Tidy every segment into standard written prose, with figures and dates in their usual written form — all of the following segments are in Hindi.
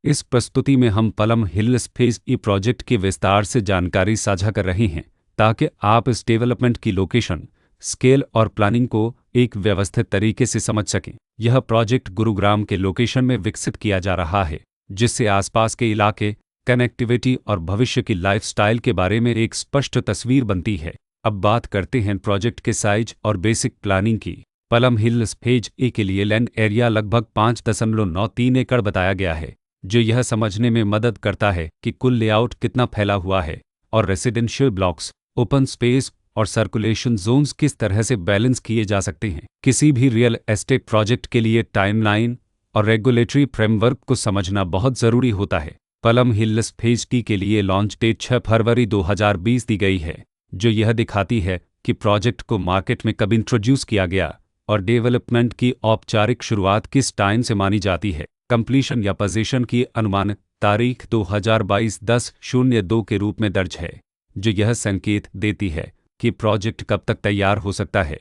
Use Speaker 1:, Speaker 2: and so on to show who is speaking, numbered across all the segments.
Speaker 1: इस प्रस्तुति में हम पलम हिल्स फेज ई प्रोजेक्ट की विस्तार से जानकारी साझा कर रहे हैं ताकि आप इस डेवलपमेंट की लोकेशन, स्केल और प्लानिंग को एक व्यवस्थित तरीके से समझ सकें। यह प्रोजेक्ट गुरुग्राम के लोकेशन में विकसित किया जा रहा है, जिससे आसपास के इलाके, कनेक्टिविटी और भविष्य की लाइफस्टाइल के बारे में एक स्पष्ट तस्वीर बनती है। अब बात करते हैं प्रोजेक्ट के साइज और बेसिक प्लानिंग की। पलम हिल्स फेज ए के लिए लैंड एरिया लगभग 5.93 एकड़ बताया गया है, जो यह समझने में मदद करता है कि कुल लेआउट कितना फैला हुआ है और रेसिडेंशियल ब्लॉक्स, ओपन स्पेस और सर्कुलेशन जोन्स किस तरह से बैलेंस किए जा सकते हैं। किसी भी रियल एस्टेट प्रोजेक्ट के लिए टाइमलाइन और रेगुलेटरी फ्रेमवर्क को समझना बहुत ज़रूरी होता है। पलम हिल्स फेज टी के लिए लॉन्च डेट 6 फरवरी 2020 दी गई है, जो यह दिखाती है कि प्रोजेक्ट को मार्केट में कब इंट्रोड्यूस किया गया और डेवलपमेंट की औपचारिक शुरुआत किस टाइम से मानी जाती है। कंप्लीशन या पोजीशन की अनुमानित तारीख 2022-10-02 के रूप में दर्ज है, जो यह संकेत देती है कि प्रोजेक्ट कब तक तैयार हो सकता है।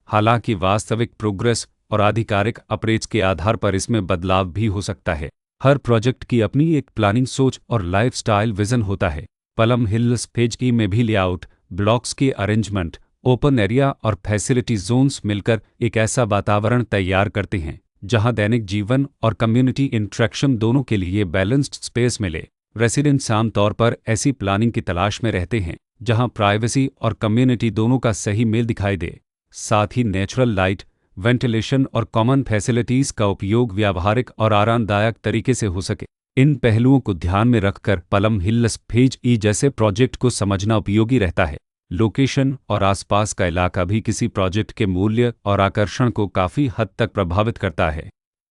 Speaker 1: हालांकि वास्तविक प्रोग्रेस और आधिकारिक अप्रोच के आधार पर इसमें बदलाव भी हो सकता है। हर प्रोजेक्ट की अपनी एक प्लानिंग सोच और लाइफस्टाइल विजन होता है। पलम हिल्स फेज ई में भी लेआउट, ब्लॉक्स के अरेंजमेंट, ओपन एरिया और फैसिलिटी जोन्स मिलकर एक ऐसा वातावरण तैयार करते हैं जहां दैनिक जीवन और कम्युनिटी इंटरेक्शन दोनों के लिए बैलेंस्ड स्पेस मिले। रेसिडेंट्स आमतौर पर ऐसी प्लानिंग की तलाश में रहते हैं जहां प्राइवेसी और कम्युनिटी दोनों का सही मेल दिखाई दे। साथ ही नेचुरल लाइट, वेंटिलेशन और कॉमन फैसिलिटीज़ का उपयोग व्यावहारिक और आरामदायक तरीके से हो सके। इन पहलुओं को ध्यान में रखकर पलम हिल्स फेज ई जैसे प्रोजेक्ट को समझना उपयोगी रहता है। लोकेशन और आसपास का इलाका भी किसी प्रोजेक्ट के मूल्य और आकर्षण को काफ़ी हद तक प्रभावित करता है।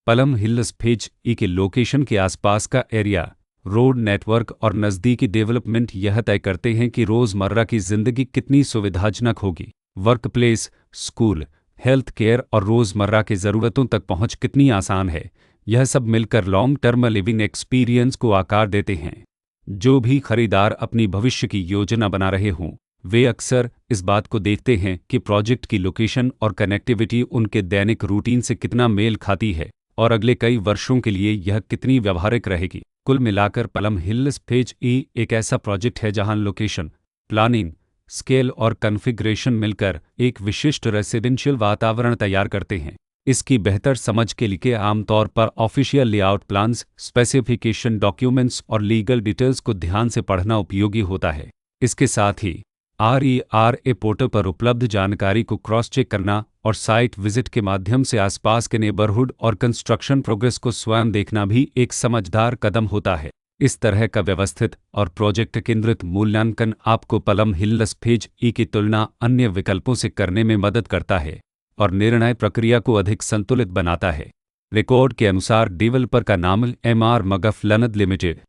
Speaker 1: पलम हिल्स फेज ई के लोकेशन के आसपास का एरिया, रोड नेटवर्क और नज़दीकी डेवलपमेंट यह तय करते हैं कि रोज़मर्रा की ज़िंदगी कितनी सुविधाजनक होगी। Work place, school, health care और रोज़मर्रा की ज़रूरतों तक पहुँच कितनी आसान है। यह सब मिलकर लॉन्ग टर्म लिविंग एक्सपीरियंस को आकार देते हैं। जो भी खरीदार अपनी भविष्य की योजना बना रहे हों, वे अक्सर इस बात को देखते हैं कि प्रोजेक्ट की लोकेशन और कनेक्टिविटी उनके दैनिक रूटीन से कितना मेल खाती है और अगले कई वर्षों के लिए यह कितनी व्यावहारिक रहेगी। कुल मिलाकर पलम हिल्स फेज ई एक ऐसा प्रोजेक्ट है जहां लोकेशन, प्लानिंग, स्केल और कॉन्फ़िगरेशन मिलकर एक विशिष्ट रेसिडेंशियल वातावरण तैयार करते हैं। इसकी बेहतर समझ के लिए आमतौर पर official layout plans, specification documents और लीगल डिटेल्स को ध्यान से पढ़ना उपयोगी होता है। इसके साथ ही RERA पोर्टल पर उपलब्ध जानकारी को क्रॉस चेक करना और साइट विजिट के माध्यम से आसपास के नेबरहुड और कंस्ट्रक्शन प्रोग्रेस को स्वयं देखना भी एक समझदार कदम होता है। इस तरह का व्यवस्थित और प्रोजेक्ट केंद्रित मूल्यांकन आपको पलम हिल्स फेज ई की तुलना अन्य विकल्पों से करने में मदद करता है और निर्णय प्रक्रिया को अधिक संतुलित बनाता है। रिकॉर्ड के अनुसार डेवलपर का नाम MR मगफ लनद लिमिटेड